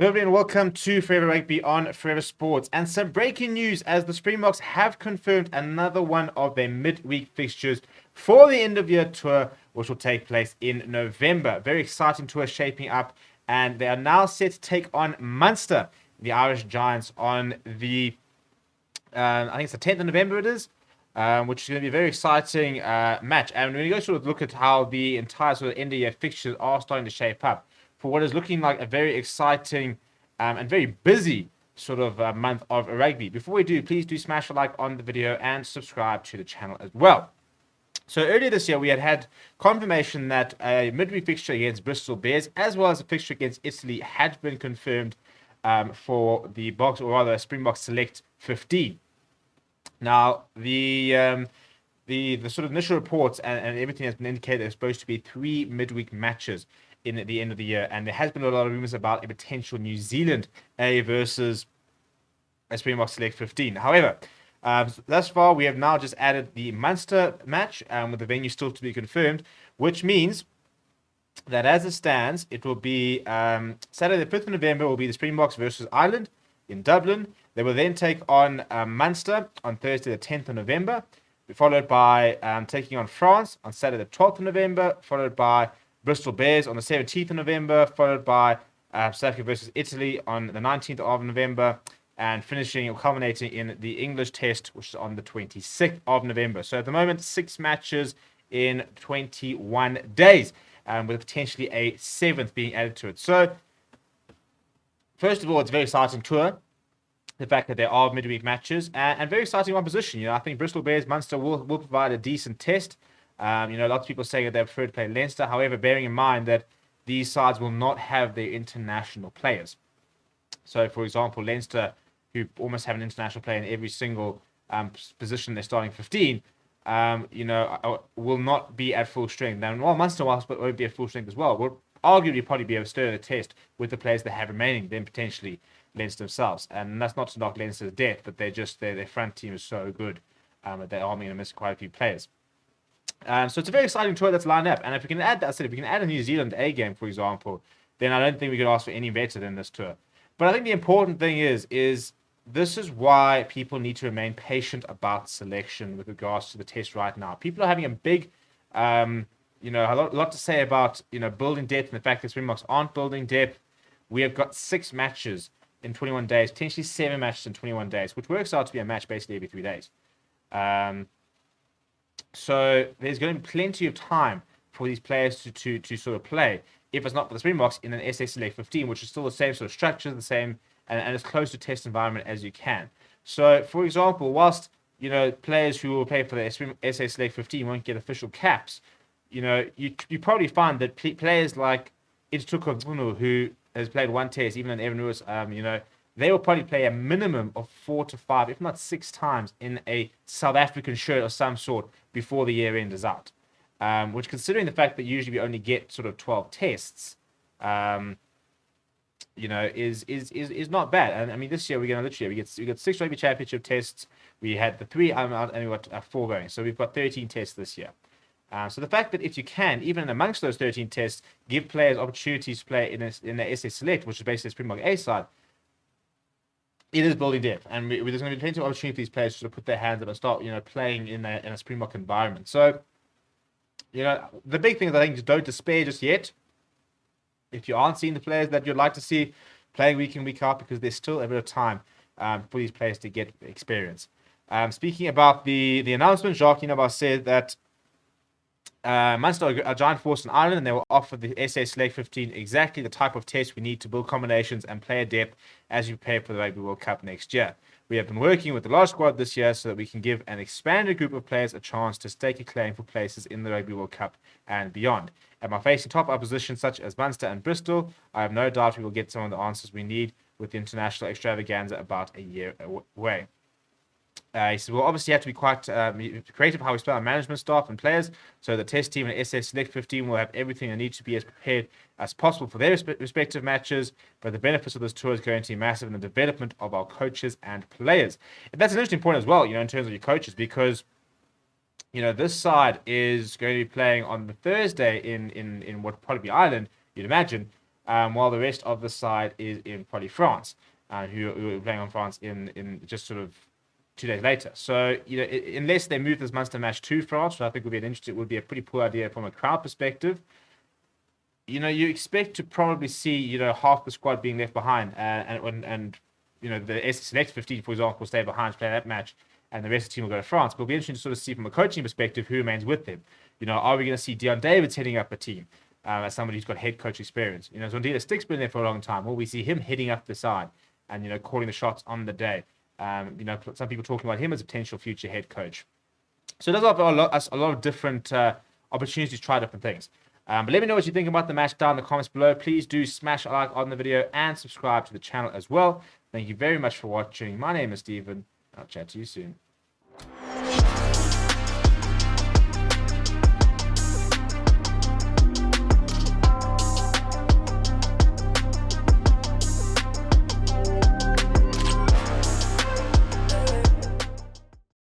Hello and welcome to Forever Rugby on Forever Sports. And some breaking news as the Springboks have confirmed another one of their midweek fixtures for the end of year tour, which will take place in November. Very exciting tour shaping up, and they are now set to take on Munster, the Irish Giants, on the I think it's the 10th of November it is, which is going to be a very exciting match. And when you go sort of look at how the entire sort of end of year fixtures are starting to shape up for what is looking like a very exciting and very busy sort of month of rugby. Before we do, please do smash a like on the video and subscribe to the channel as well. So earlier this year, we had confirmation that a midweek fixture against Bristol Bears, as well as a fixture against Italy, had been confirmed for the Boks, or rather Springboks Select 15. Now, the sort of initial reports and everything has been indicated there's supposed to be 3 midweek matches in at the end of the year, and there has been a lot of rumors about a potential New Zealand A versus a Springbok Select 15. However, thus far we have now just added the Munster match with the venue still to be confirmed, which means that as it stands, it will be Saturday the 5th of November will be the Springboks versus Ireland in Dublin. They will then take on Munster on Thursday the 10th of November, followed by taking on France on Saturday the 12th of November, followed by Bristol Bears on the 17th of November, followed by South Africa versus Italy on the 19th of November, and finishing or culminating in the English test, which is on the 26th of November. So at the moment, 6 matches in 21 days, with potentially a 7th being added to it. So, first of all, it's a very exciting tour. The fact that there are midweek matches and very exciting opposition. You know, I think Bristol Bears, Munster will provide a decent test. Lots of people saying that they prefer to play Leinster. However, bearing in mind that these sides will not have their international players. So, for example, Leinster, who almost have an international player in every single position they're starting 15, will not be at full strength. Now, while Munster won't be at full strength as well, will arguably probably be able to stir the test with the players they have remaining, then potentially Leinster themselves. And that's not to knock Leinster's death, but their front team is so good that they are going to miss quite a few players. So it's a very exciting tour that's lined up. And if we can add a New Zealand A game, for example, then I don't think we could ask for any better than this tour. But I think the important thing is this is why people need to remain patient about selection with regards to the test right now. People are having a big, a lot to say about, building depth and the fact that Springboks aren't building depth. We have got 6 matches in 21 days, potentially 7 matches in 21 days, which works out to be a match basically every 3 days. So there's going to be plenty of time for these players to sort of play, if it's not for the Springboks, in an SA Select 15, which is still the same sort of structure, the same, and as close to test environment as you can. So, for example, whilst, players who will play for the SA Select 15 won't get official caps, you probably find that players like Ituko Vunu, who has played 1 test, even in Evan Lewis, they will probably play a minimum of 4 to 5, if not 6 times in a South African shirt of some sort before the year end is out. Which, considering the fact that usually we only get sort of 12 tests, is not bad. And I mean, this year we're going to literally we got 6 rugby championship tests. We had the 3 and we got 4 going, so we've got 13 tests this year. So the fact that if you can, even amongst those 13 tests, give players opportunities to play in the SA Select, which is basically a Springbok A side, it is building depth, and there's going to be plenty of opportunity for these players to put their hands up and start, playing in a Springbok environment. So, the big thing is, I think, just don't despair just yet. If you aren't seeing the players that you'd like to see playing week in, week out, because there's still a bit of time for these players to get experience. Speaking about the announcement, Jacques Inabar said that Munster are a giant force in Ireland, and they will offer the SA Select 15 exactly the type of test we need to build combinations and player depth as we prepare for the Rugby World Cup next year. We have been working with the large squad this year so that we can give an expanded group of players a chance to stake a claim for places in the Rugby World Cup and beyond. And by facing top opposition such as Munster and Bristol, I have no doubt we will get some of the answers we need with the international extravaganza about a year away. He said, we'll obviously have to be quite creative how we spell our management staff and players, so the test team and SA Select 15 will have everything they need to be as prepared as possible for their respective matches, but the benefits of this tour is going to be massive in the development of our coaches and players. And that's an interesting point as well, in terms of your coaches, because, this side is going to be playing on the Thursday in what would probably be Ireland, you'd imagine, while the rest of the side is in probably France, who are playing on France in just sort of 2 days later. So, unless they move this Munster match to France, which I think would be a pretty poor idea from a crowd perspective, you expect to probably see, half the squad being left behind, and the select 15, for example, will stay behind to play that match, and the rest of the team will go to France. But it'll be interesting to sort of see from a coaching perspective who remains with them. Are we going to see Dion Davids heading up a team as somebody who's got head coach experience? Zondila Stick's been there for a long time. Will we see him heading up the side and, calling the shots on the day? Some people talking about him as a potential future head coach. So it does offer us a lot of different opportunities to try different things. But let me know what you think about the match down in the comments below. Please do smash a like on the video and subscribe to the channel as well. Thank you very much for watching. My name is Stephen. I'll chat to you soon.